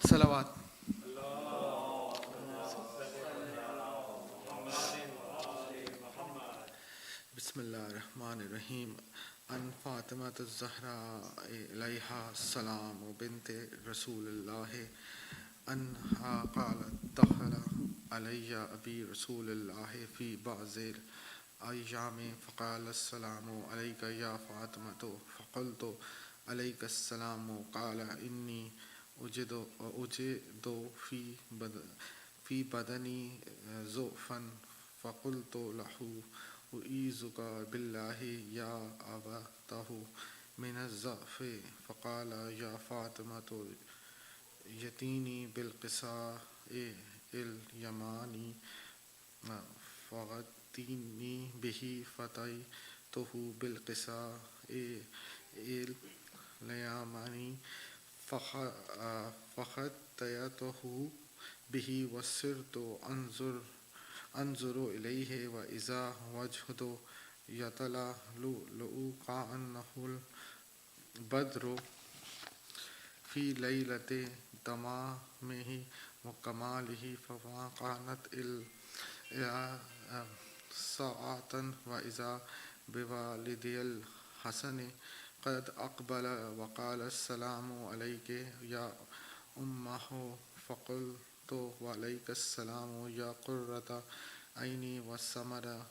صلوات. بسم اللہ الرحمن الرحیم. ان فاطمۃ الزہراء علیہا السلام بنت رسول اللہ انہا قالت دخل علی ابی رسول اللہ فی بعض الایام فقال السلام علیک یا فاطمۃ فقلت علیک السلام قال انی اجد فی بدنی ضعفا فقلت له أعيذك بالله يا أبته من الضعف فقال يا فاطمة يأتيني بالقصاء اليماني فغطيني به فأتيته بالقصاء اليماني فغطيته به وصرت انظر الیہ واذا وجهه يتلألؤ كأنه البدر في ليلة تمامه وكماله فما كانت إلا ساعة وإذا بوالدي الحسن قد أقبل وقال السلام عليك يا أمه فقلت وعليك السلام يا قرة عيني وثمرة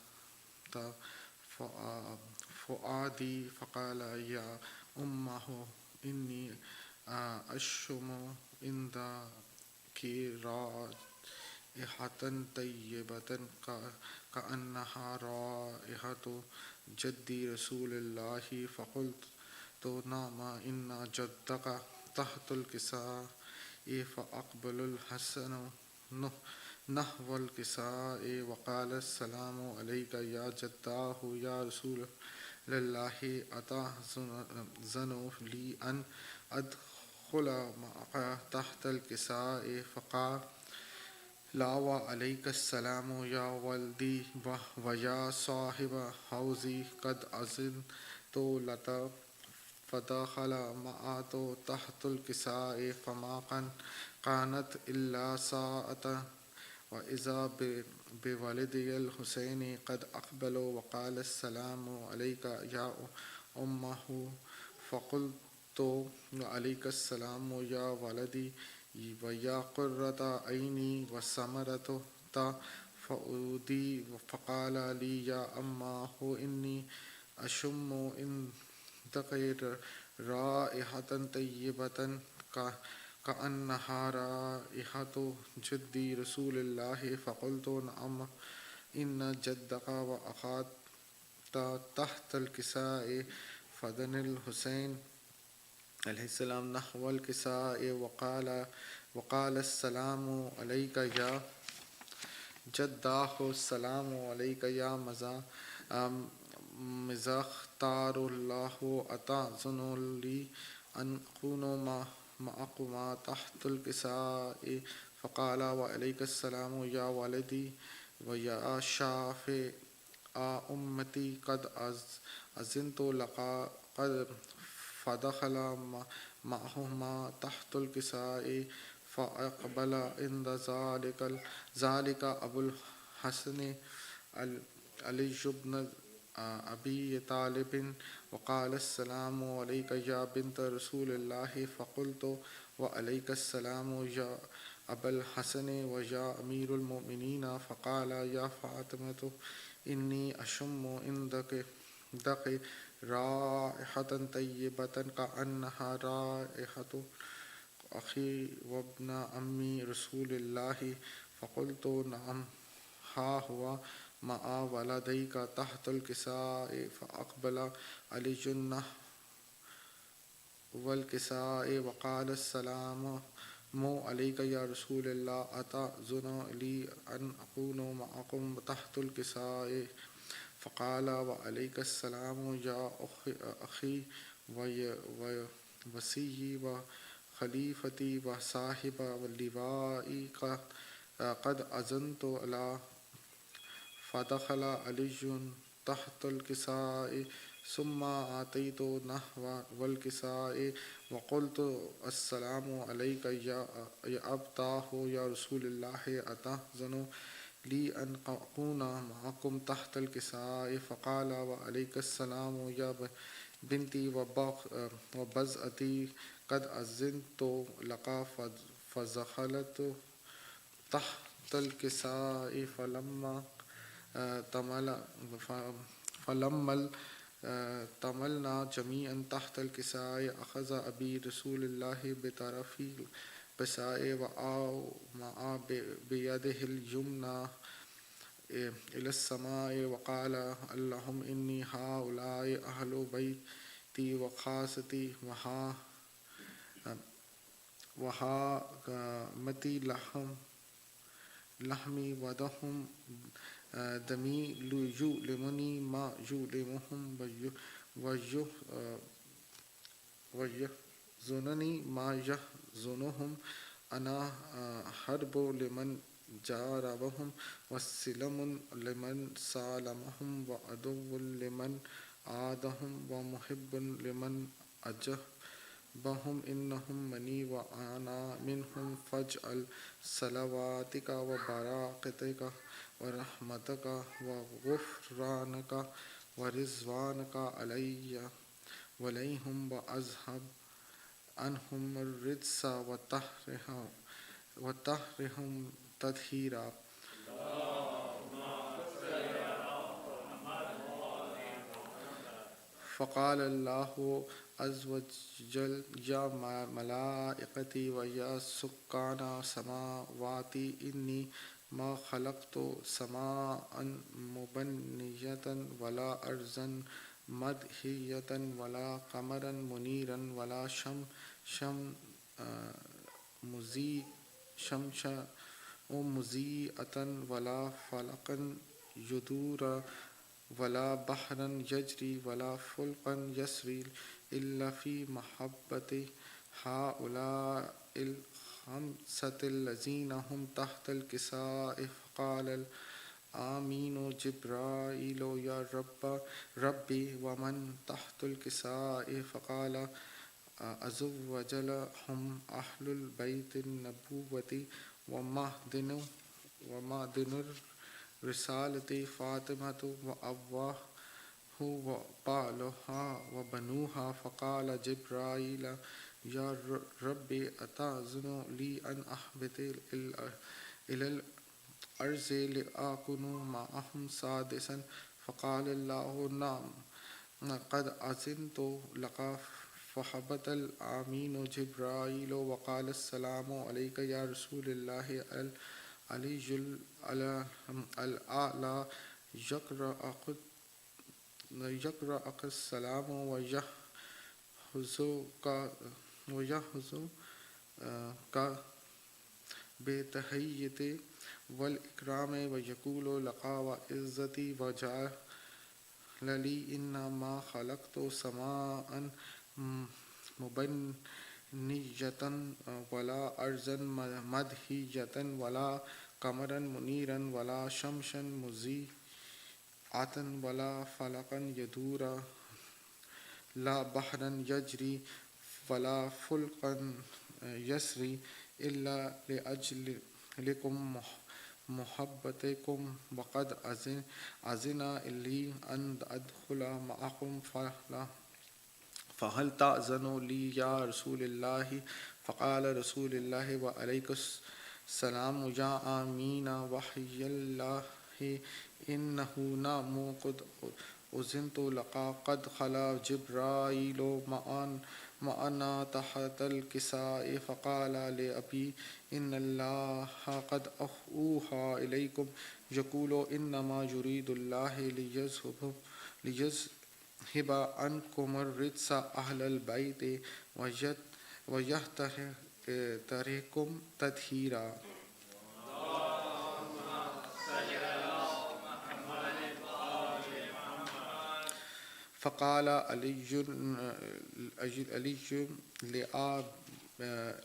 فؤادي فقال يا أمه إني أشم عندك رائحة طيبة كأنها رائحة جدي رسول الله فقلت نعم إن جدك تحت الكساء فأقبل الحسن نحو الكساء وقال السلام عليك يا جداه يا رسول الله أتأذن لي أن أدخل معك تحت الكساء فقال لا وعليك السلام يا ولدي ويا صاحب حوزي قد أذنت لك فدخل معه تحت الكساء فما كانت إلا ساعة وإذا بولدي الحسين قد أقبل وقال السلام عليك يا أمه فقلت عليك السلام يا ولدي ويا قرة عيني وثمرة فؤادي فقال لي يا أمه إني أشم عندك رائحة طيبة كأنها رائحة جدي رسول الله فقلت نعم إن جدك وأخاك تحت الكساء فدن الحسين علیہ السلام نحو الكساء وقال السلام عليك يا جداه السلام عليك يا مزاختار الله أتأذن لي أن أكون معكما تحت الكساء فقال وعليك السلام يا ولدي ويا شافع أمتي قد أذنت لك قد فدخل معهما تحت الكساء فأقبل عند ذلك أبو الحسن علي بن أبي طالب وقال السلام عليك يا بنت رسول الله فقلت وعليك السلام يا أبا الحسن ويا أمير المؤمنين فقال يا فاطمة إني أشم عندك رائحة طيبة كأنها رائحة أخي وابن أمي رسول الله فقلت نعم ها هو مع ولديك تحت الكساء فأقبل علي والكساء وقال السلام عليك يا رسول الله أتأذن لي أن أكون معكم تحت الكساء فقال وعليك السلام يا أخي ووصي وخليفتي وصاحب اللواء قد أذنت له فدخل علي تحت الكساء ثم آتيت نحو والكساء وقلت السلام عليك يا أبتاه يا رسول الله أتحزن لي أن أكون معكم تحت الكساء فقال وعليك السلام يا بنتي وبزأتي قد أذنت لك فدخلت تحت الكساء فلما تملنا جميعا تحت الكساء أخذ أبي رسول الله بطرف الكساء وأومأ بيده اليمنى إلى السماء وقال اللهم إني هؤلاء أهل بيتي وخاصتي وهامتي لحمي ودهم دمي يؤلمني ما يؤلمهم ويحزنني ما يحزنهم أنا حرب لمن جاربهم وسلم لمن سالمهم وعدو لمن عادهم ومحب لمن أجابهم إنهم مني وأنا منهم فاجعل صلواتك وبركاتك ورحمتك وغفرانك ورضوانك علي وعليهم وأذهب عنهم الرجس وطهرهم تطهيرا. فقال الله عز وجل يا ملائكتي ويا سكان سماواتي إني ما خلقت سماء مبنية ولا أرضا مدحية ولا قمرا منيرا ولا شمسا مضيئة ولا فلكا يدور ولا بحرا يجري ولا فلكا يسري إلا في محبة هؤلاء الخمسة الذين هم تحت الكساء. فقال آمين جبرائيل يا ربي ومن تحت الكساء. فقال عز وجل هم أهل البيت النبوة ومعدن الرسالة فاطمة وأبواه وبالها وبنوها. فقال جبرائيل يا ربي أتأذن لي أن أهبط إلى الأرض لأكون معهم سادسا؟ فقال الله نعم قد أذنت لك. فهبط الأمين جبرائيل وقال السلام عليك يا رسول الله العلي الأعلى يقرأك السلام ويحظك بتحية والإكرام ويقول لك وعزتي وجلالي إنما خلقت سماء مبنية ولا أرضا مدحية ولا قمرا منيرا ولا شمسا مضيئة ولا فلكا يدور لا بحرا يجري ولا فلكا يسري إلا لأجلكم محبتكم وقد أذن لي أن أدخل معكم فهل تأذن لي يا رسول الله؟ فقال رسول الله وعليك السلام يا آمين وحي الله إنه نعم قد أذنت لك قد خلا جبرائيل معنا تحت الكساء. فقال لأبي إن الله قد أوحى إليكم يقول إنما يريد الله ليذهب عنكم الرجس أهل البيت ويطهركم تطهيرا. فقال علي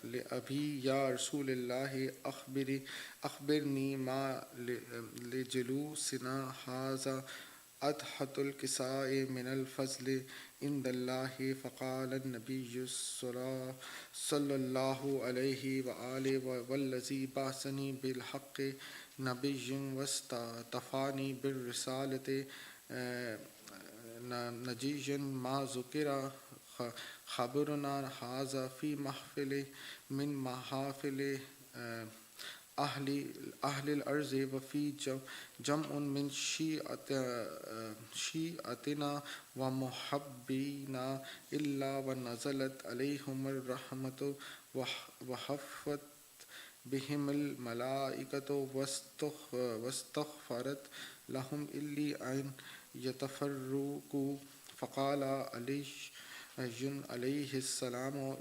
لأبي يا رسول الله أخبرني ما لجلوسنا هذا أدحت الكساء من الفضل عند الله فقال النبي صلى الله عليه وآله والذي بعثني بالحق نبي واستفاني بالرسالة نجيا ما ذكر خبرنا هذا في محفل من محافل أهل الأرض وفي جمع من شيعتنا ومحبينا إلا ونزلت عليهم الرحمة وحفت بهم الملائكة واستغفرت لهم إلا أن يتفرقوا فقال علي عليه السلام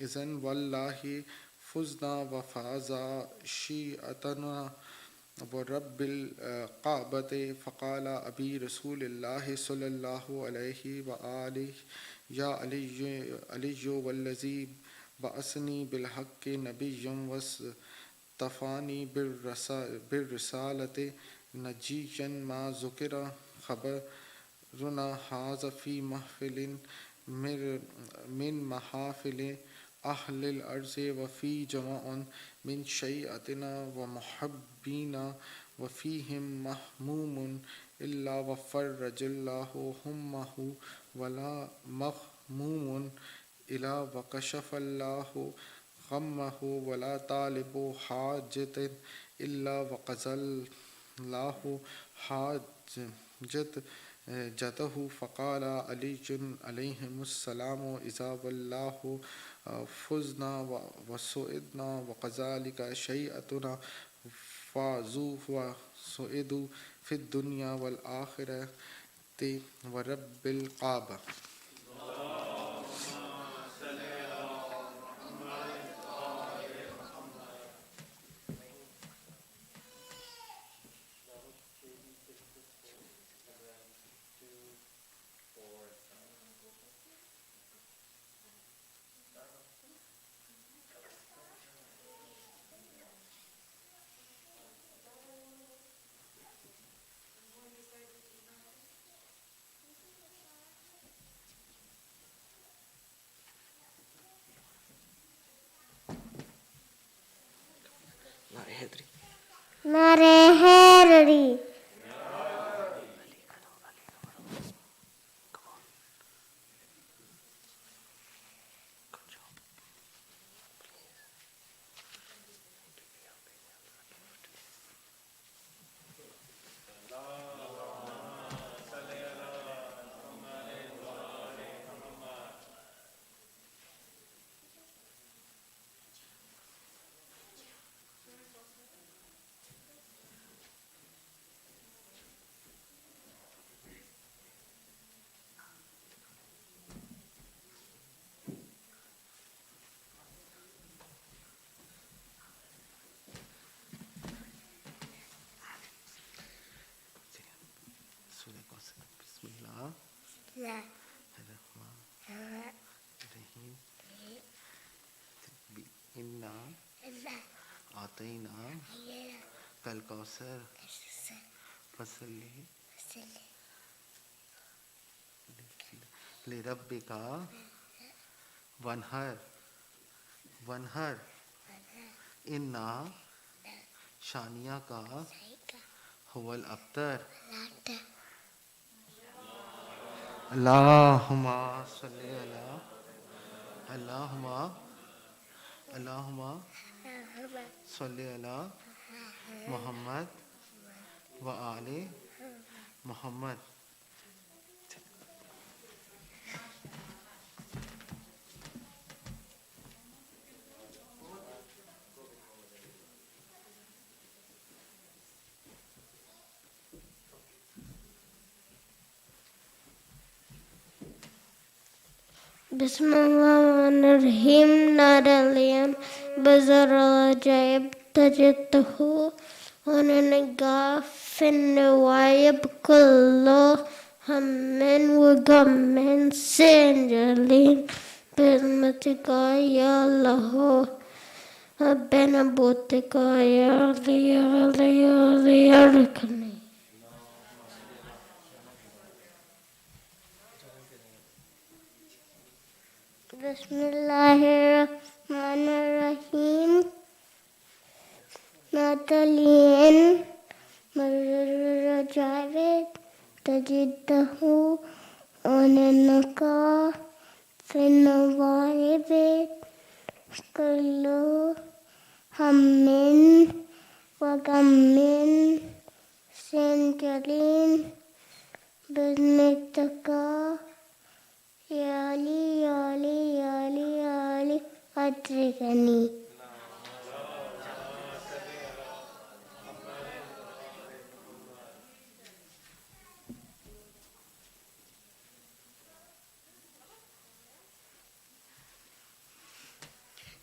إذن والله فزنا وفاز شيعتنا ورب القعبة فقال أبي رسول الله صلى الله عليه وآله يا علي والذي بعثني بالحق نبي واصطفاني بالرسالة نجيا ما ذكر خبرنا هذا في محفل من محافل أهل الأرض وفي جماع من شيعتنا ومحبينا وفيهم مهموم إلا وفرج الله همه ولا مغموم إلا وكشف الله غمه ولا طالب حاجة إلا وقضى الله حاجته فقال علي عليه السلام إذا والله فزنا وسعدنا وكذلك شيعتنا فازوا وسعدوا في الدنيا والآخرة ورب الكعبة. نعرہ حیدری. إنا أعطينا الكوثر فصل لربك وانحر إنا شانئك هو الأبتر. اللهم صل على اللهم صل على محمد وآل محمد. بسم اللہ الرحمن الرحیم. نعرہ لیم بزر العجائب تجدہ وننگا فنوائب کل ہمن وغمن سنجلین برحمتکا یا اللہ بین بوتکا یا علی یا علی یا علی یا رکھنی. Bismillahirrahmanirrahim. Natalian Marajaved Tajidahu Onanaka Finawayabed Kullu Hammin Wagammin Sanjalin Bismitaka Yali Yali Yali Yali Adrigani.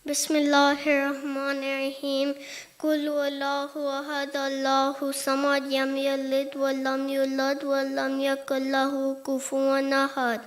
Bismillahirrahmanirrahim. Qul huwallahu ahad, Allahu samad, lam yalid wa lam yulad wa lam yakul lahu kufuwan ahad.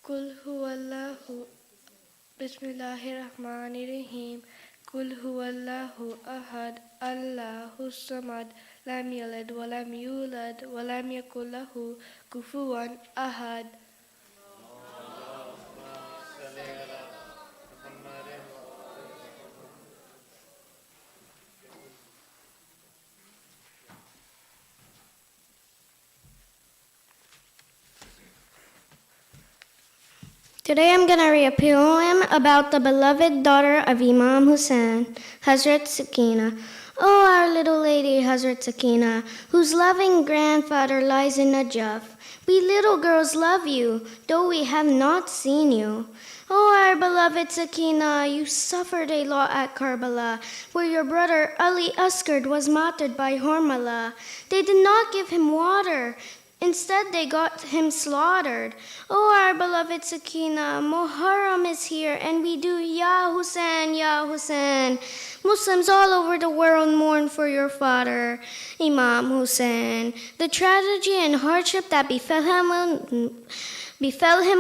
Qul huwallahu Bismillahirrahmanirrahim. Qul huwallahu ahad, Allahu samad, lam yalid wa lam yulad wa lam yakul lahu kufuwan ahad. Today I'm going to read a poem about the beloved daughter of Imam Hussain, Hazrat Sakina. Oh, our little lady, Hazrat Sakina, whose loving grandfather lies in Najaf. We little girls love you, though we have not seen you. Oh, our beloved Sakina, you suffered a lot at Karbala, where your brother Ali Asgard was martyred by Hormala. They did not give him water. Instead, they got him slaughtered. Oh, our beloved Sakina, Muharram is here, and we do Ya Hussain, Ya Hussain. Muslims all over the world mourn for your father, Imam Hussain. The tragedy and hardship that befell him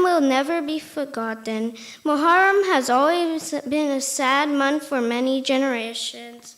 will never be forgotten. Muharram has always been a sad month for many generations.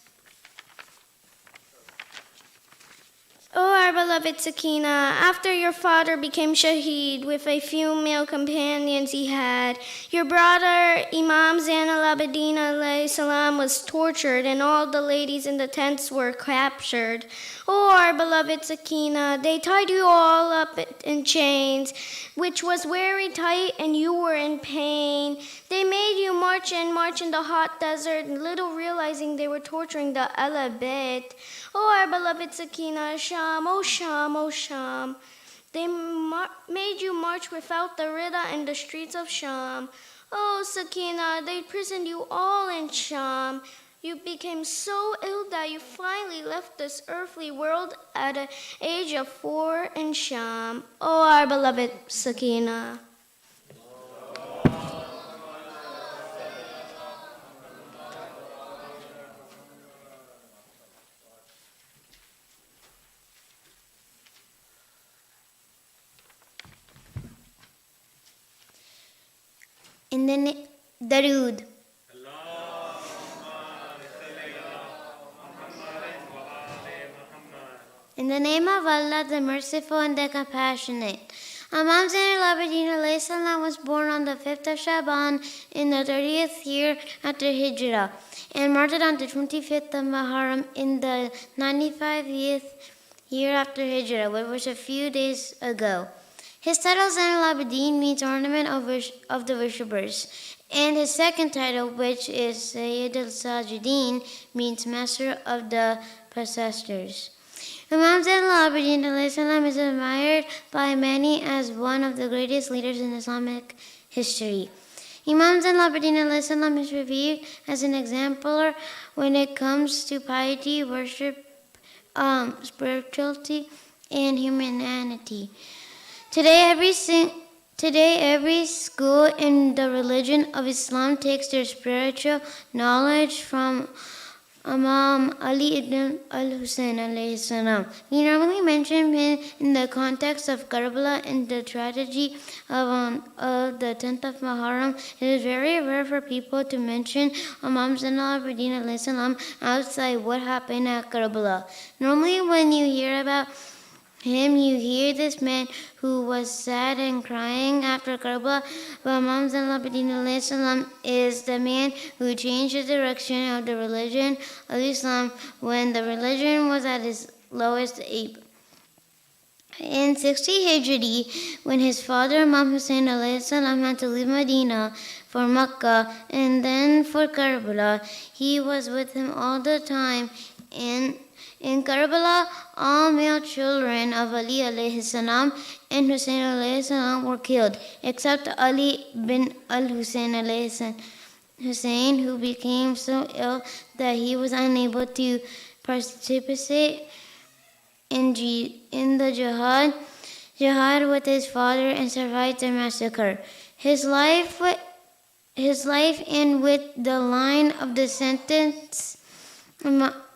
Oh, our beloved Sakina, after your father became Shaheed with a few male companions he had, your brother Imam Zainal Abidin alayhi salam was tortured and all the ladies in the tents were captured. Oh, our beloved Sakina, they tied you all up in chains, which was very tight and you were in pain. They made you march in the hot desert, little realizing they were torturing the Alabit. Oh, our beloved Sakina, Sham, oh Sham, oh Sham. They made you march without the Rida in the streets of Sham. Oh, Sakina, they imprisoned you all in Sham. You became so ill that you finally left this earthly world at the age of 4 in Sham. Oh, our beloved Sakina. In the Darood. In the name of Allah, the Merciful and the Compassionate. Imam Zainal Abidin alayhi salam was born on the 5th of Shaban in the 30th year after Hijrah and martyred on the 25th of Muharram in the 95th year after Hijrah, which was a few days ago. His title Zainal Abidin means ornament of the worshippers, and his second title, which is Sayyid al-Sajidin, means master of the processors. Imam Zainal Abidin is admired by many as one of the greatest leaders in Islamic history. Imam Zainal Abidin is revered as an exemplar when it comes to piety, worship, spirituality, and humanity. Today, Today, every school in the religion of Islam takes their spiritual knowledge from Imam Ali ibn al-Hussein alayhi salam. We normally mention him in the context of Karbala and the tragedy of the 10th of Muharram. It is very rare for people to mention Imam Zainal Abidin alayhi salam outside what happened at Karbala. Normally when you hear about him, you hear this man who was sad and crying after Karbala, but Imam Zainal Abidin alayhi salam is the man who changed the direction of the religion of Islam when the religion was at its lowest ebb. In 60 Hijri, when his father Imam Hussain alayhi salam had to leave Medina for Makkah and then for Karbala, he was with him all the time. In Karbala, all male children of Ali alayhi salam and Hussein alayhi salam were killed, except Ali bin al-Hussein alayhi salam, Hussein, who became so ill that he was unable to participate in the jihad with his father and survived the massacre. His life and with the line of the sentence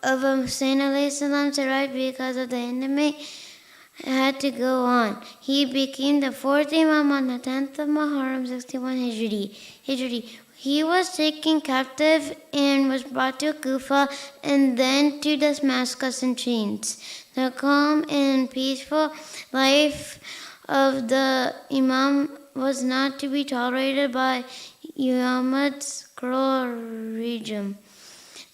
of Hussein alayhi salam survived because of the enemy had to go on. He became the fourth Imam on the 10th of Muharram 61 Hijri. He was taken captive and was brought to Kufa and then to Damascus in chains. The calm and peaceful life of the Imam was not to be tolerated by Muhammad's cruel regime.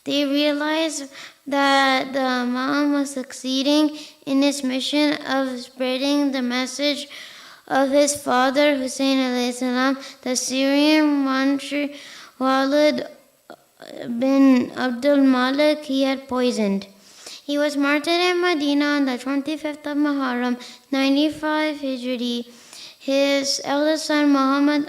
They realized that the Imam was succeeding in his mission of spreading the message of his father Hussein alayhi salam. The Syrian Manshur Walid bin Abdul Malik he had poisoned. He was martyred in Medina on the 25th of Muharram, 95 Hijri. His eldest son Muhammad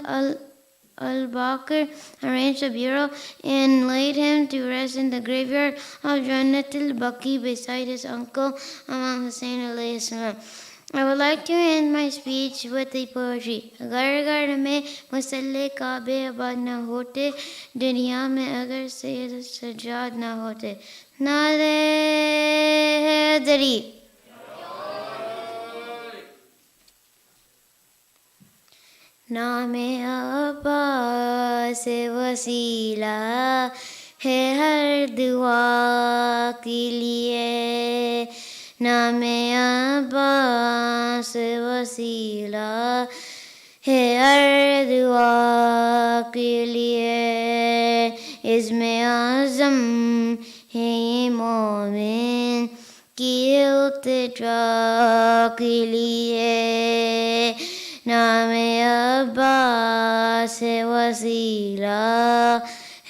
al-Baqir arranged a burial and laid him to rest in the graveyard of Jannat al-Baqi beside his uncle Imam Hussain alayhi salam. I would like to end my speech with a poetry. Agar agar mein musalle Kaabe abad na hote, duniya mein agar Sayyid Sajjad na hote. Naare Haidari. नामे अब्बास वसीला है हर दुआ के लिए नामे अब्बास वसीला है हर दुआ के लिए इस्मे आज़म है ये मोमिन की इल्तिजा के लिए नामे अब्बास वसीला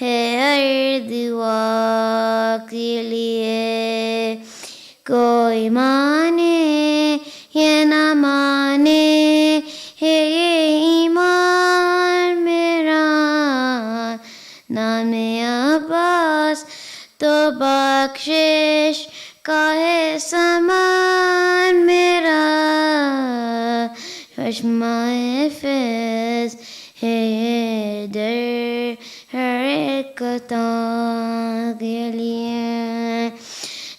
है हर दुआ के लिए कोई माने या ना माने है ये ईमान मेरा नामे अब्बास तो बख्शिश का है समान मेरा चश्मा-ए फैज़ है ये दर हर एक अता के लिए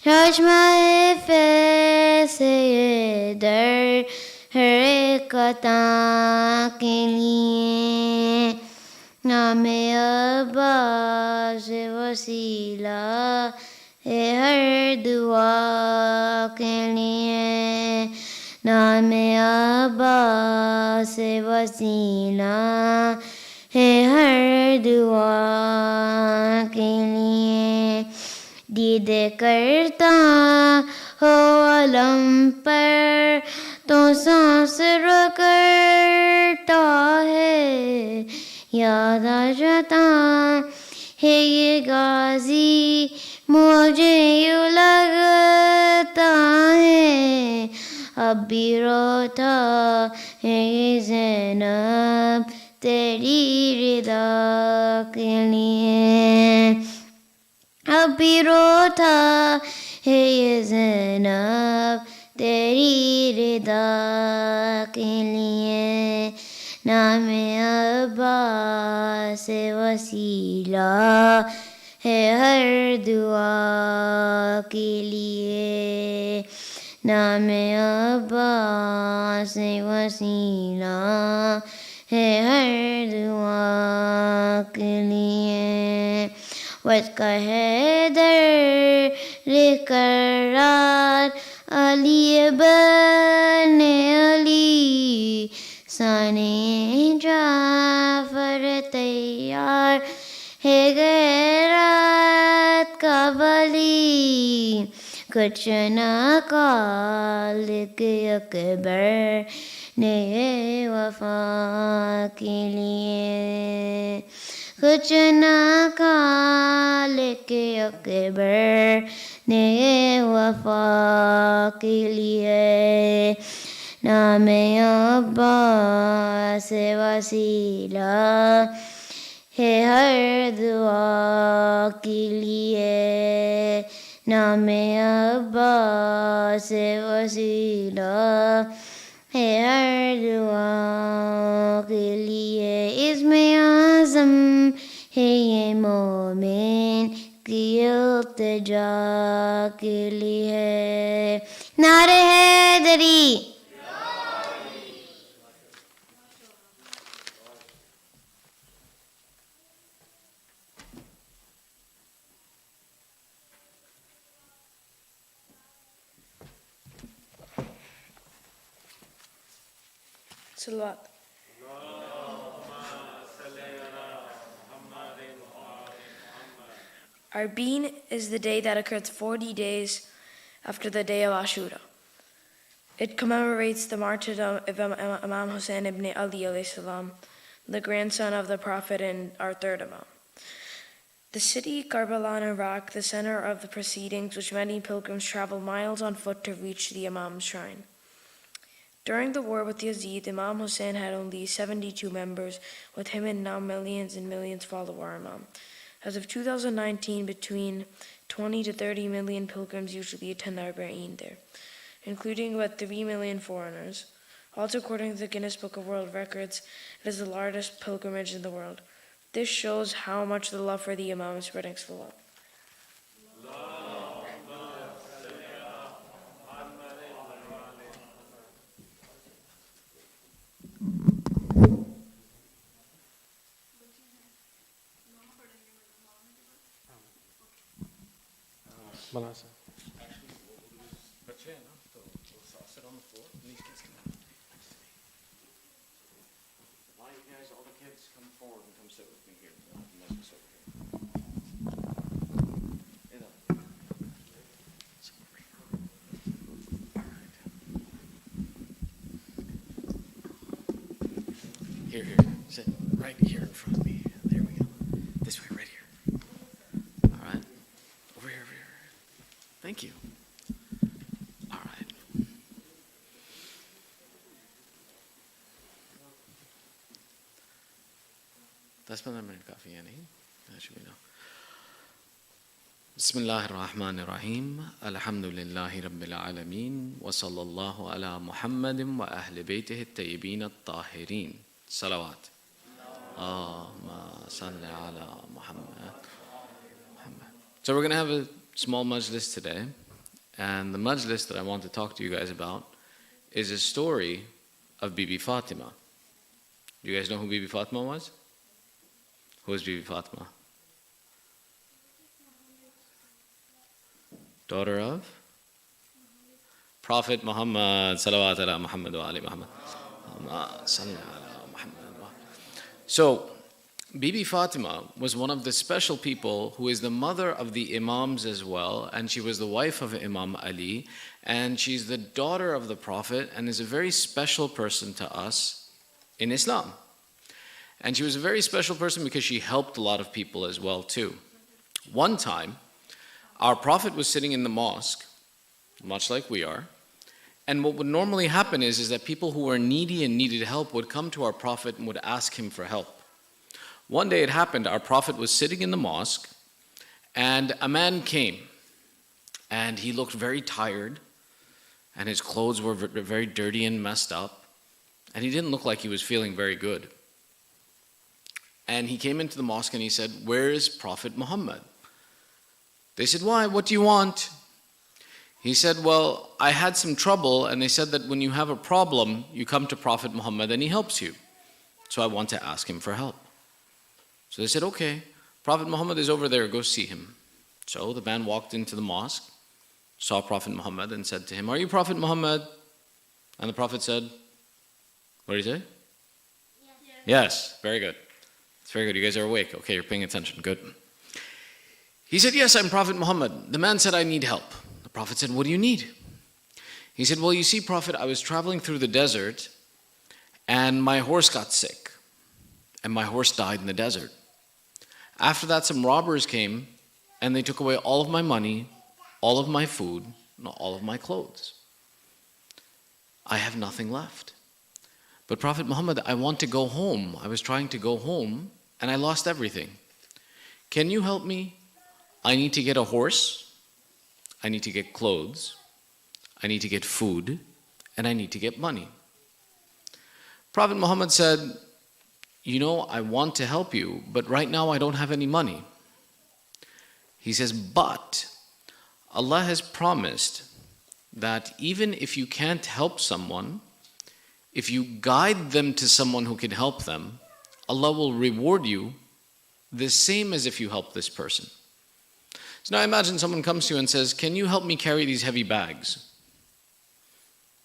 चश्मा-ए फैज़ है ये दर हर एक अता के लिए नामे अब्बास वसीला है हर दुआ के लिए नामे अब्बास वसीला है हर दुआ के लिए दीदे करता हो अलम पर तो सांस रगड़ता है याद आ जाता है ये गाजी मुझे यूं लगता है अब भी रोता है ये ज़ैनब तेरी रिदा के लिए अब भी रोता है ये ज़ैनब तेरी रिदा के लिए नाम अब्बास वसीला है हर दुआ के लिए नाम अब्बास वसीला है हर दुआ के लिए वस्का हैदर करार अली बने अली साने जाफर तैयार है गैरत का बली कुछ न काल के अकबर ने वफा के लिए कुछ न काल के अकबर ने वफा के लिए नाम अब्बास वसीला है हर दुआ के लिए नाम अब्बास वसीला है हर दुआ के लिए इसमें आज़म है ये मोमिन की इल्तिजा के लिए नारे Hydari Salawat. Arbeen is the day that occurs 40 days after the day of Ashura. It commemorates the martyrdom of Imam Hussain ibn Ali alayhi salam, the grandson of the Prophet and our third Imam. The city Karbala in Iraq, the center of the proceedings, which many pilgrims travel miles on foot to reach the Imam's shrine. During the war with Yazid, Imam Hussain had only 72 members, with him and now millions and millions follow our Imam. As of 2019, between 20 to 30 million pilgrims usually attend Arba'een there, including about 3 million foreigners. Also, according to the Guinness Book of World Records, it is the largest pilgrimage in the world. This shows how much the love for the Imam is spreading Salah. Here, sit right here in front of me. There we go. This way, right here. All right. Over here, over here. Thank you. All right. That's been a minute coffee, Annie. That should be now. بسم الله الرحمن الرحيم الحمد لله رب العالمين وصلى الله على محمد وأهل بيته الطيبين الطاهرين صلوات اللهم صل على محمد. So we're going to have a small majlis today, and the majlis that I want to talk to you guys about is a story of Bibi Fatima. You guys know who Bibi Fatima was? Who is Bibi Fatima? Daughter of Prophet Muhammad salawat ala Muhammad wa ali Muhammad. So Bibi Fatima was one of the special people who is the mother of the Imams as well, and she was the wife of Imam Ali, and she's the daughter of the Prophet and is a very special person to us in Islam. And she was a very special person because she helped a lot of people as well too. One time, our Prophet was sitting in the mosque, much like we are, and what would normally happen is that people who were needy and needed help would come to our Prophet and would ask him for help. One day it happened, our Prophet was sitting in the mosque, and a man came, and he looked very tired, and his clothes were very dirty and messed up, and he didn't look like he was feeling very good. And he came into the mosque and he said, "Where is Prophet Muhammad?" They said, "Why? What do you want?" He said, "Well, I had some trouble, and they said that when you have a problem, you come to Prophet Muhammad and he helps you. So I want to ask him for help." So they said, "Okay, Prophet Muhammad is over there, go see him." So the man walked into the mosque, saw Prophet Muhammad and said to him, "Are you Prophet Muhammad?" And the Prophet said, "What did he say?" Yes, very good. It's very good. You guys are awake. Okay, you're paying attention. Good. He said, "Yes, I'm Prophet Muhammad." The man said, "I need help." The Prophet said, "What do you need?" He said, "Well, you see, Prophet, I was traveling through the desert and my horse got sick and my horse died in the desert. After that, some robbers came and they took away all of my money, all of my food, and all of my clothes. I have nothing left. But Prophet Muhammad, I want to go home. I was trying to go home and I lost everything. Can you help me? I need to get a horse, I need to get clothes, I need to get food, and I need to get money." Prophet Muhammad said, "You know, I want to help you, but right now I don't have any money." He says, "But Allah has promised that even if you can't help someone, if you guide them to someone who can help them, Allah will reward you the same as if you help this person." So now imagine someone comes to you and says, "Can you help me carry these heavy bags?"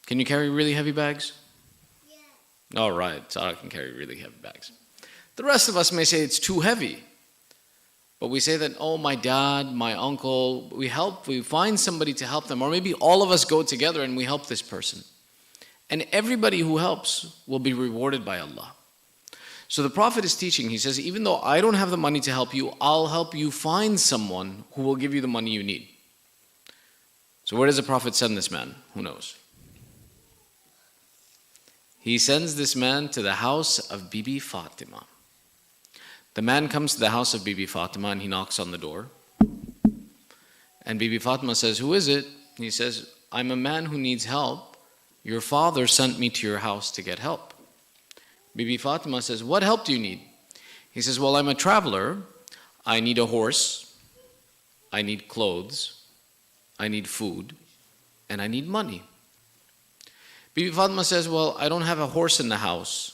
Can you carry really heavy bags? Yeah. All right, so I can carry really heavy bags. The rest of us may say it's too heavy. But we say that, "Oh, my dad, my uncle," we find somebody to help them. Or maybe all of us go together and we help this person. And everybody who helps will be rewarded by Allah. So the Prophet is teaching, he says, even though I don't have the money to help you, I'll help you find someone who will give you the money you need. So where does the Prophet send this man? Who knows? He sends this man to the house of Bibi Fatima. The man comes to the house of Bibi Fatima and he knocks on the door. And Bibi Fatima says, "Who is it?" He says, "I'm a man who needs help. Your father sent me to your house to get help." Bibi Fatima says, "What help do you need?" He says, "Well, I'm a traveler. I need a horse. I need clothes. I need food. And I need money." Bibi Fatima says, "Well, I don't have a horse in the house.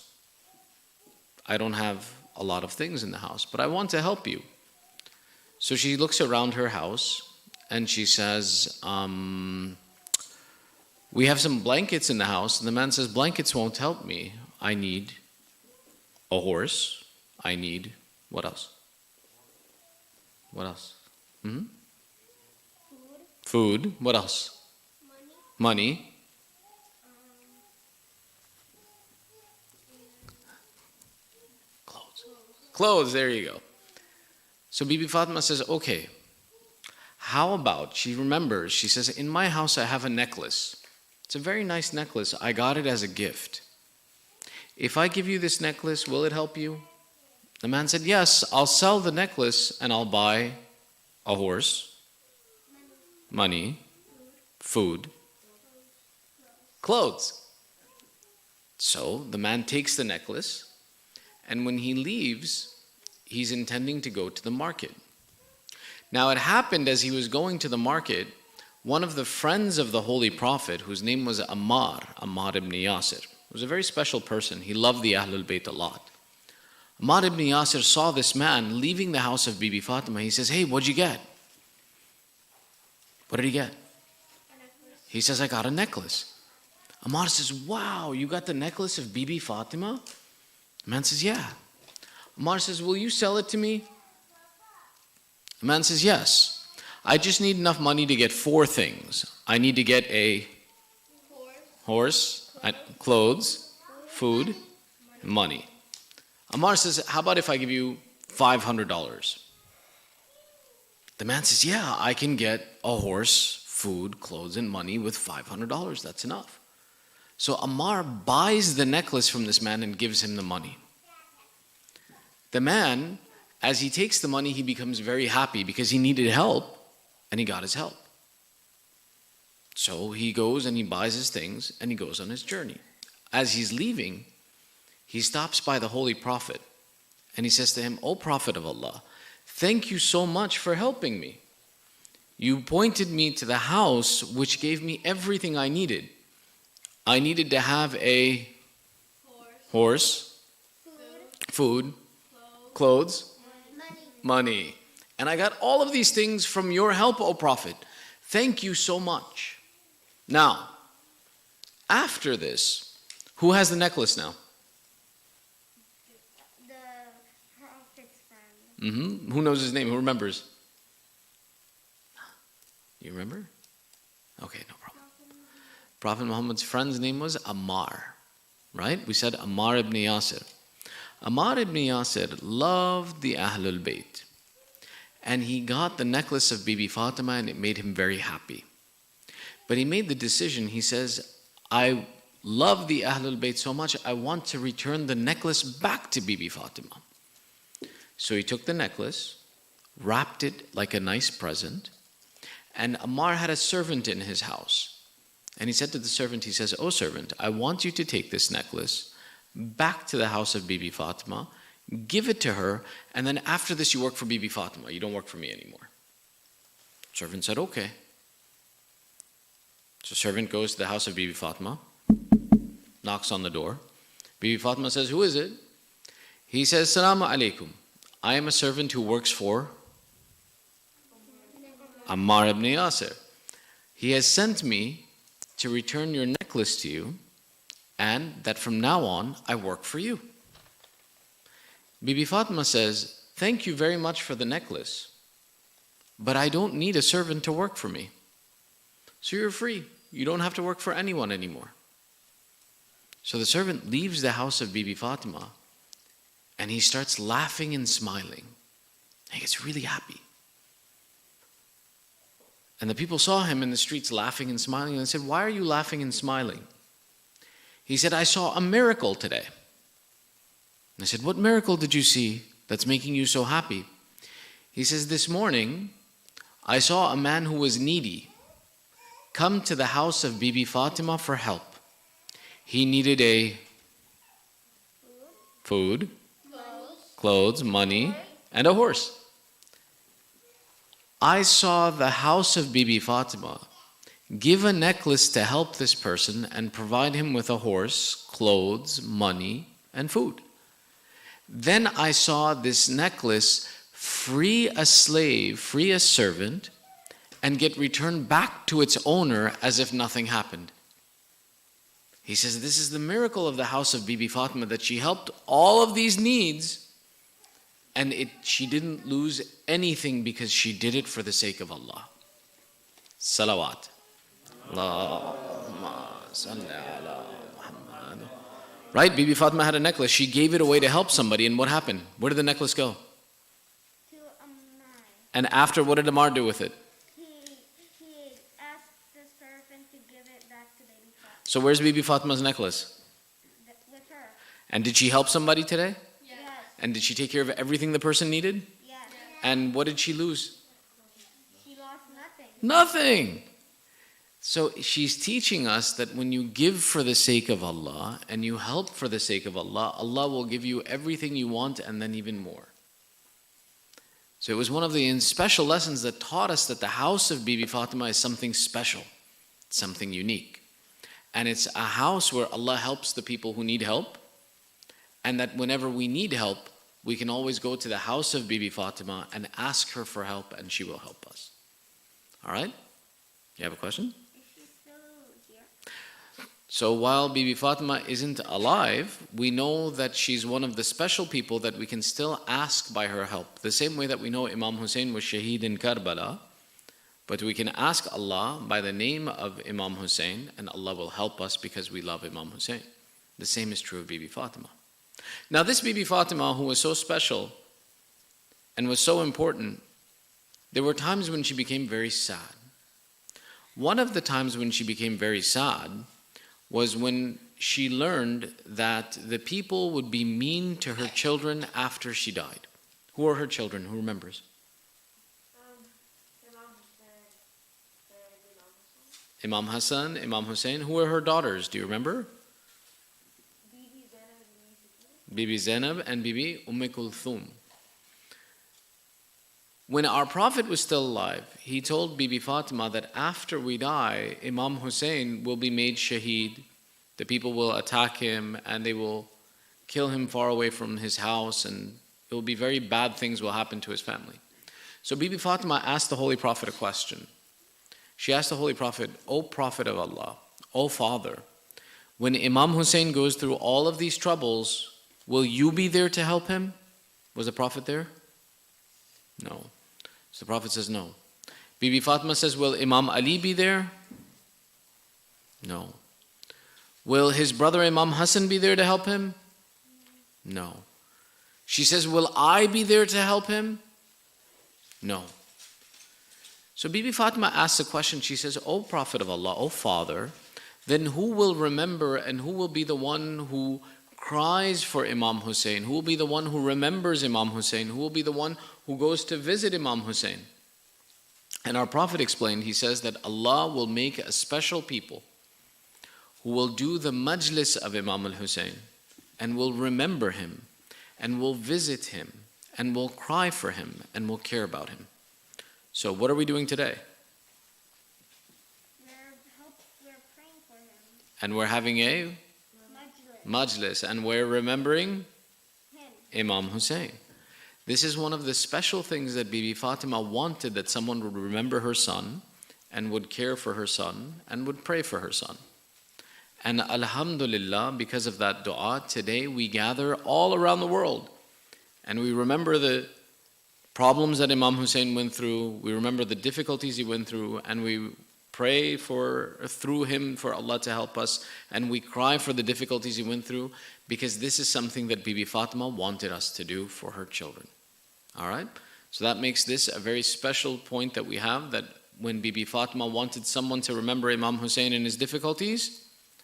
I don't have a lot of things in the house, but I want to help you." So she looks around her house and she says, "We have some blankets in the house." And the man says, "Blankets won't help me. I need a horse. I need," what else? What else? Food. What else? Money. Clothes, there you go. So Bibi Fatima says, "Okay, how about," she remembers, she says, "In my house I have a necklace. It's a very nice necklace. I got it as a gift. If I give you this necklace, will it help you?" The man said, "Yes, I'll sell the necklace and I'll buy a horse, money, food, clothes." So the man takes the necklace, and when he leaves, he's intending to go to the market. Now it happened as he was going to the market, one of the friends of the Holy Prophet, whose name was Ammar ibn Yasir, was a very special person. He loved the Ahlul Bayt a lot. Ammar ibn Yasir saw this man leaving the house of Bibi Fatima. He says, "Hey, what'd you get?" "What did he get?" He says, "I got a necklace." Ammar says, "Wow, you got the necklace of Bibi Fatima?" The man says, "Yeah." Ammar says, "Will you sell it to me?" The man says, "Yes. I just need enough money to get 4 things. I need to get a horse, clothes, food, and money." Ammar says, "How about if I give you $500? The man says, "Yeah, I can get a horse, food, clothes, and money with $500. That's enough." So Ammar buys the necklace from this man and gives him the money. The man, as he takes the money, he becomes very happy because he needed help and he got his help. So he goes and he buys his things and he goes on his journey. as he's leaving, he stops by the Holy Prophet and he says to him, "O Prophet of Allah, thank you so much for helping me. You pointed me to the house which gave me everything I needed. I needed to have a horse, food, clothes, money. And I got all of these things from your help, O Prophet. Thank you so much." Now, after this, who has the necklace now? The Prophet's friend. Who knows his name? Who remembers? You remember? Okay, no problem. Prophet Muhammad's friend's name was Ammar, right? We said Ammar ibn Yasir. Ammar ibn Yasir loved the Ahlul Bayt. And he got the necklace of Bibi Fatima and it made him very happy. But he made the decision, he says, I love the Ahlul Bayt so much, I want to return the necklace back to Bibi Fatima. So he took the necklace, wrapped it like a nice present, and Ammar had a servant in his house. And he said to the servant, he says, "O servant, I want you to take this necklace back to the house of Bibi Fatima, give it to her, and then after this you work for Bibi Fatima. You don't work for me anymore." Servant said, "Okay." So servant goes to the house of Bibi Fatima, knocks on the door. Bibi Fatima says, "Who is it?" He says, "Salaamu alaikum. I am a servant who works for Ammar ibn Yasir. He has sent me to return your necklace to you, and that from now on I work for you." Bibi Fatima says, "Thank you very much for the necklace, but I don't need a servant to work for me. So you're free. You don't have to work for anyone anymore." So the servant leaves the house of Bibi Fatima and he starts laughing and smiling. He gets really happy. And the people saw him in the streets laughing and smiling and they said, "Why are you laughing and smiling?" He said, "I saw a miracle today." And I said, "What miracle did you see that's making you so happy?" He says, "This morning I saw a man who was needy come to the house of Bibi Fatima for help. He needed a food, clothes, money, and a horse. I saw the house of Bibi Fatima give a necklace to help this person and provide him with a horse, clothes, money, and food. Then I saw this necklace free a slave, free a servant, and get returned back to its owner as if nothing happened." He says, this is the miracle of the house of Bibi Fatima, that she helped all of these needs and she didn't lose anything because she did it for the sake of Allah. Salawat. Allahumma salli ala Muhammad. Right? Bibi Fatima had a necklace. She gave it away to help somebody, and what happened? Where did the necklace go? To Ammar. And after, what did Ammar do with it? He asked the servant to give it back to Bibi Fatima. So where's Bibi Fatima's necklace? With her. And did she help somebody today? Yes. And did she take care of everything the person needed? Yes. And what did she lose? She lost nothing. Nothing. So she's teaching us that when you give for the sake of Allah and you help for the sake of Allah, Allah will give you everything you want and then even more. So it was one of the special lessons that taught us that the house of Bibi Fatima is something special, something unique. And it's a house where Allah helps the people who need help, and that whenever we need help, we can always go to the house of Bibi Fatima and ask her for help, and she will help us. All right? You have a question? Is she still here? So while Bibi Fatima isn't alive, we know that she's one of the special people that we can still ask by her help. The same way that we know Imam Hussain was shaheed in Karbala, but we can ask Allah by the name of Imam Hussain, and Allah will help us because we love Imam Hussain. The same is true of Bibi Fatima. Now this Bibi Fatima, who was so special and was so important, there were times when she became very sad. One of the times when she became very sad was when she learned that the people would be mean to her children after she died. Who are her children? Who remembers? Imam Hassan, Imam Hussain. Who are her daughters? Do you remember? Bibi Zainab and Bibi Kulthum. When our Prophet was still alive, he told Bibi Fatima that after we die, Imam Hussein will be made shaheed. The people will attack him and they will kill him far away from his house, and it will be very bad things will happen to his family. So Bibi Fatima asked the Holy Prophet a question. She asked the Holy Prophet, O Prophet of Allah, O Father, when Imam Hussein goes through all of these troubles, will you be there to help him? Was the Prophet there? No. So the Prophet says no. Bibi Fatima says, will Imam Ali be there? No. Will his brother Imam Hassan be there to help him? No. She says, will I be there to help him? No. So Bibi Fatima asks a question. She says, O Prophet of Allah, O Father, then who will remember and who will be the one who cries for Imam Hussein? Who will be the one who remembers Imam Hussein? Who will be the one who goes to visit Imam Hussein? And our Prophet explained, he says that Allah will make a special people who will do the majlis of Imam al-Hussein and will remember him and will visit him and will cry for him and will care about him. So what are we doing today? We're praying for him. And we're having a majlis, and we're remembering Imam Hussein. This is one of the special things that Bibi Fatima wanted, that someone would remember her son and would care for her son and would pray for her son. And alhamdulillah, because of that dua, today we gather all around the world and we remember the problems that Imam Hussein went through, we remember the difficulties he went through, and we pray through him for Allah to help us, and we cry for the difficulties he went through, because this is something that Bibi Fatima wanted us to do for her children. All right? So that makes this a very special point that we have, that when Bibi Fatima wanted someone to remember Imam Hussein in his difficulties,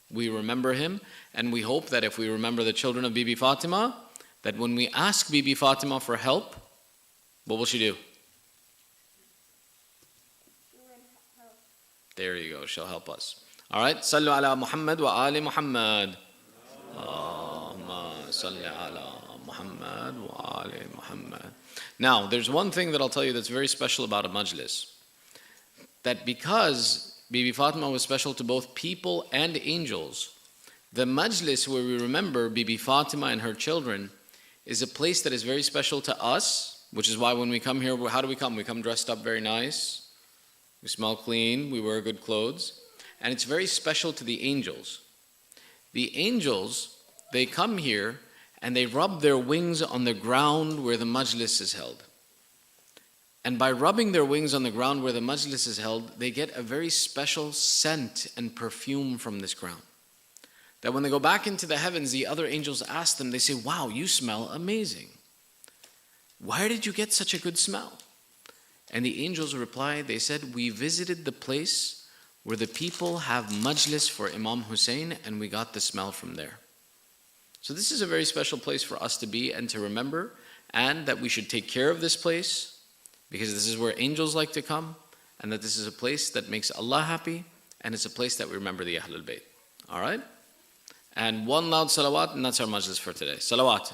we remember him, and we hope that if we remember the children of Bibi Fatima, that when we ask Bibi Fatima for help, what will she do? There you go, she'll help us. All right, Sallu ala Muhammad wa ali Muhammad. Allahumma salli ala Muhammad wa ali Muhammad. Now, there's one thing that I'll tell you that's very special about a majlis. That because Bibi Fatima was special to both people and angels, the majlis where we remember Bibi Fatima and her children is a place that is very special to us, which is why when we come here, how do we come? We come dressed up very nice, we smell clean, we wear good clothes, and it's very special to the angels. The angels, they come here and they rub their wings on the ground where the majlis is held. And by rubbing their wings on the ground where the majlis is held, they get a very special scent and perfume from this ground. That when they go back into the heavens, the other angels ask them, they say, wow, you smell amazing. Where did you get such a good smell? And the angels replied, they said, we visited the place where the people have majlis for Imam Hussein, and we got the smell from there. So this is a very special place for us to be and to remember, and that we should take care of this place, because this is where angels like to come, and that this is a place that makes Allah happy, and it's a place that we remember the Ahlul Bayt. All right? And one loud salawat, and that's our majlis for today. Salawat.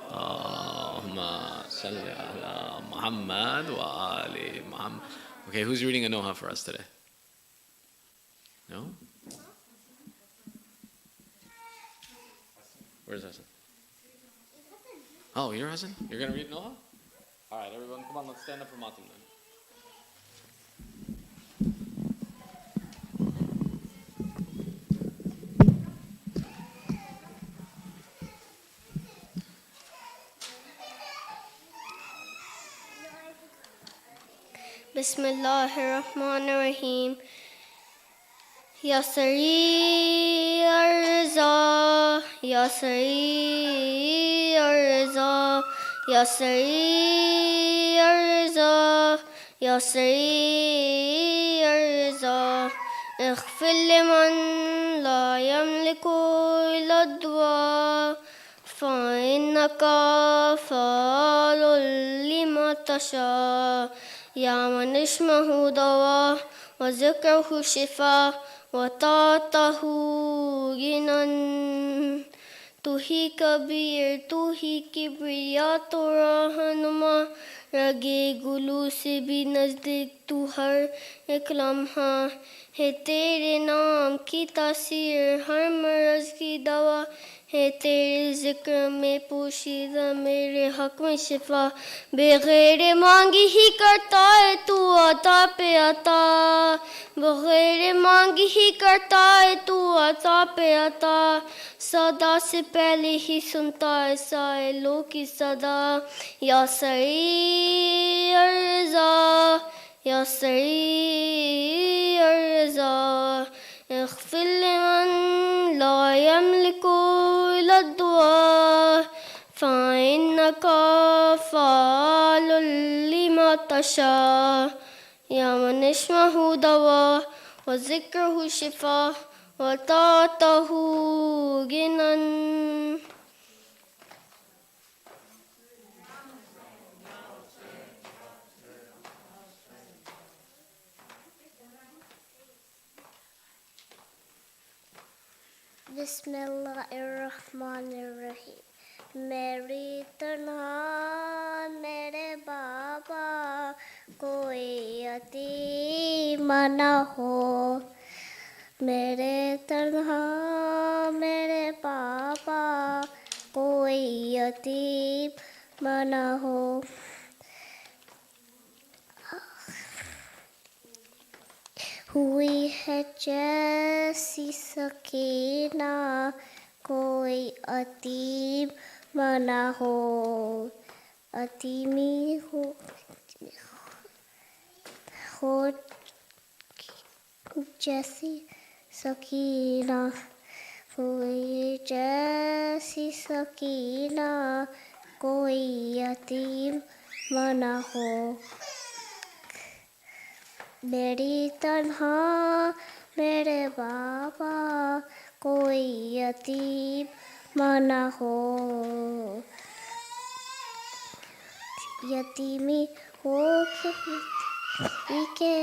Allahumma salli ala Muhammad wa ali Muhammad. Okay, who's reading a Noha for us today? No? Where's Hassan? Oh, you're Hassan? You're going to read Noha? All right, everyone, come on, let's stand up for Matam then. Bismillahirrahmanirrahim. Ya Sari Arza, Ya Sari Arza, Ya Sari Arza, Ya Sari Arza. اغفر لمن لا يملك إلا الدعاء فإنك فعال لما تشاء يا من اسمه دواء وذكره شفاء وطاعته غنى تو ہی کبیر تو ہی کبریا تو رہنما رگے گلو سے بھی نزدیک تو ہر ایک لمحہ ہے تیرے نام کی تاثیر ہر مرض کی دوا ہے تیرے ذکر میں پوشیدہ میرے حق میں شفا بغیر مانگی ہی کرتا ہے تو عطا پہ عطا بغیر مانگی ہی کرتا ہے تو عطا پہ عطا صدا سے پہلے ہی سنتا ہے سائلوں کی صدا یا سعی الرضا یا سعی الرضا اغفر لمن لا يملك إلا الدعاء فإنك فعال لما تشاء يا من اسمه دواء وذكره شفاء وطاعته غنى. بسم اللہ الرحمن الرحیم. میری تنہا میرے بابا کوئی یتیم نہ ہو میرے تنہا میرے بابا کوئی یتیم نہ ہو ہوئی ہے جیسی سکینہ کوئی یتیم نہ ہو یتیمی ہو جیسی سکینہ ہوئی جیسی سکینہ کوئی یتیم نہ ہو میری تنہا میرے بابا کوئی یتیم نہ ہو یتیمی ہو کے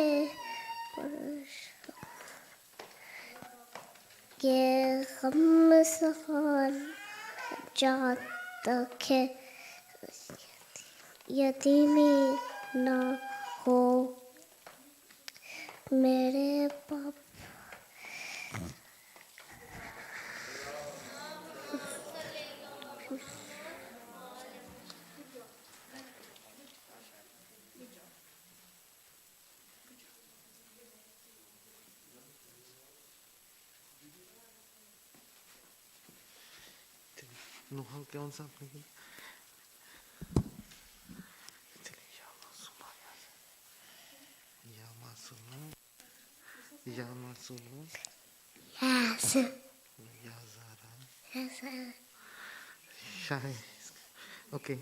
یہ غم سہان جہاں تک ہے یتیمی نہ ہو میرے باپ نوحہ کون سا آپ نے یا معصوم یا معصوم یا زہرا شاہد. اوکے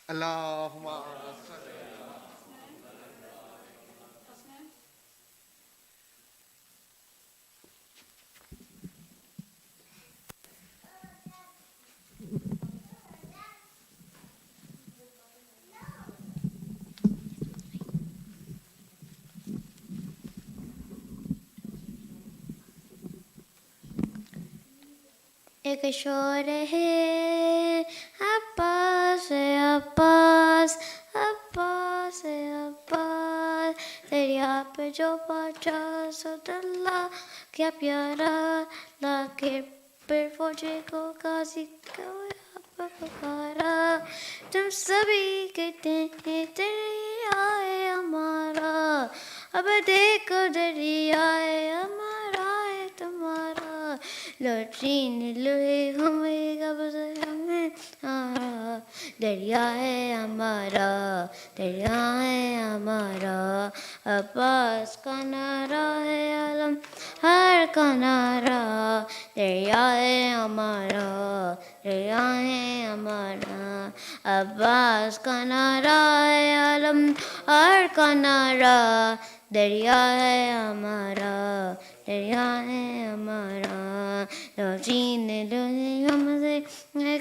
اللہم ایک شور ہے عباس عباس عباس عباس دریا پہ جو پہنچا صد اللہ کیا پیارا لاکر پر فوجے کو قاضی کو پکارا تم سبھی کہتے ہیں دریائے ہمارا اب دیکھو دریائے ہمارا ہے تمہارا لوٹین لوہے ہمیں قبض ہمیں آرا دریا ہے ہمارا دریا ہے ہمارا عباس کا نعرہ ہے عالم ہر کا نعرہ دریا ہے ہمارا دریا ہے ہمارا عباس کا نعرہ ہے عالم ہر کا نعرہ دریا ہے ہمارا دریا ہے ہمارا لوٹین لوہے ہم سے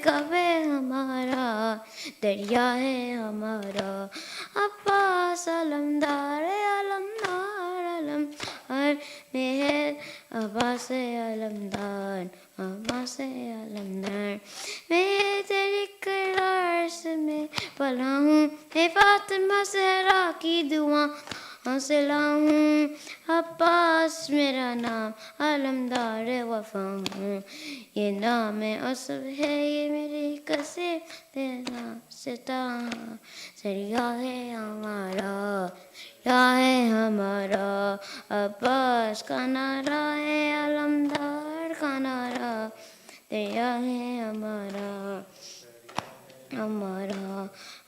کبے ہمارا دریا ہے ہمارا عباس علمدار علمدار علم ہر میں ہے عباس علمدار अम्मा से अलमदार मैं तेरे करार से मैं पला हूँ हे फातिमा ज़हरा की दुआ से लाऊं अब्बास मेरा नाम अलमदार वफा हूँ ये नाम असब है ये मेरी कसे तेरा सिता सरिया है हमारा या है हमारा अब्बास का नारा है अलमदार का नारा तेरा है हमारा हमारा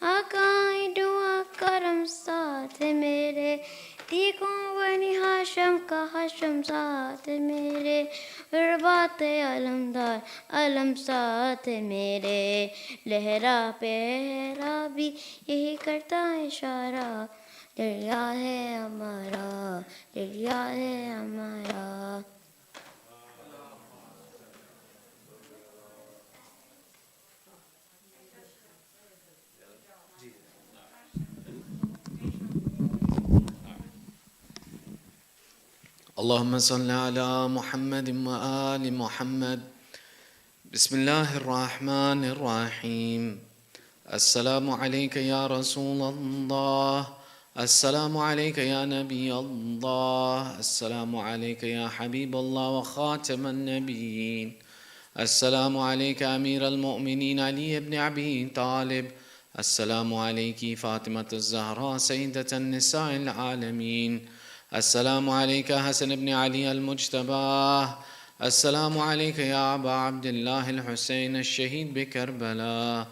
आकाई दुआ करम साथ मेरे तीकों बनी हाशम का हाशम साथ मेरे बात अलमदार अलम साथ मेरे लहरा पहरा भी यही करता इशारा दरिया है हमारा दरिया है हमारा اللهم صل على محمد وآل محمد. بسم الله الرحمن الرحيم. السلام عليك يا رسول الله، السلام عليك يا نبي الله، السلام عليك يا حبيب الله وخاتم النبيين، السلام عليك أمير المؤمنين علي بن أبي طالب، السلام عليك فاطمة الزهراء سيدة النساء العالمين، السلام عليك حسن بن علي المجتبى، السلام عليك يا أبا عبد الله الحسين الشهيد بكربلاء،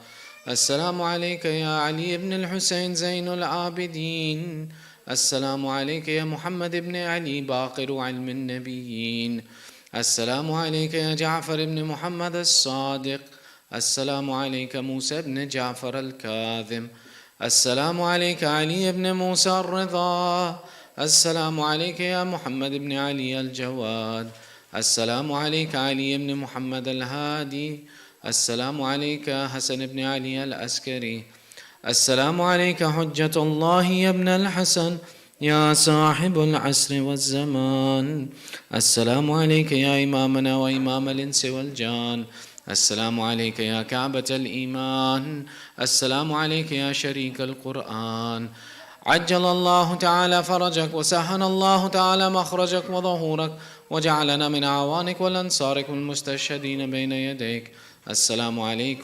السلام عليك يا علي بن الحسين زين العابدين، السلام عليك يا محمد بن علي باقر علم النبيين، السلام عليك يا جعفر بن محمد الصادق، السلام عليك موسى بن جعفر الكاظم، السلام عليك علي بن موسى الرضا، السلام عليك يا محمد بن علي الجواد، السلام عليك علي بن محمد الهادي، السلام عليك حسن بن علي العسكري، السلام عليك حجة الله يا ابن الحسن يا صاحب العصر والزمان، السلام عليك يا إمامنا وإمام الإنس والجان، السلام عليك يا كعبة الإيمان، السلام عليك يا شريك القرآن، عجل الله تعالى فرجك وسهل الله تعالى مخرجك وظهورك وجعلنا من أعوانك والأنصارك والمستشهدين بين يديك. السلام عليكم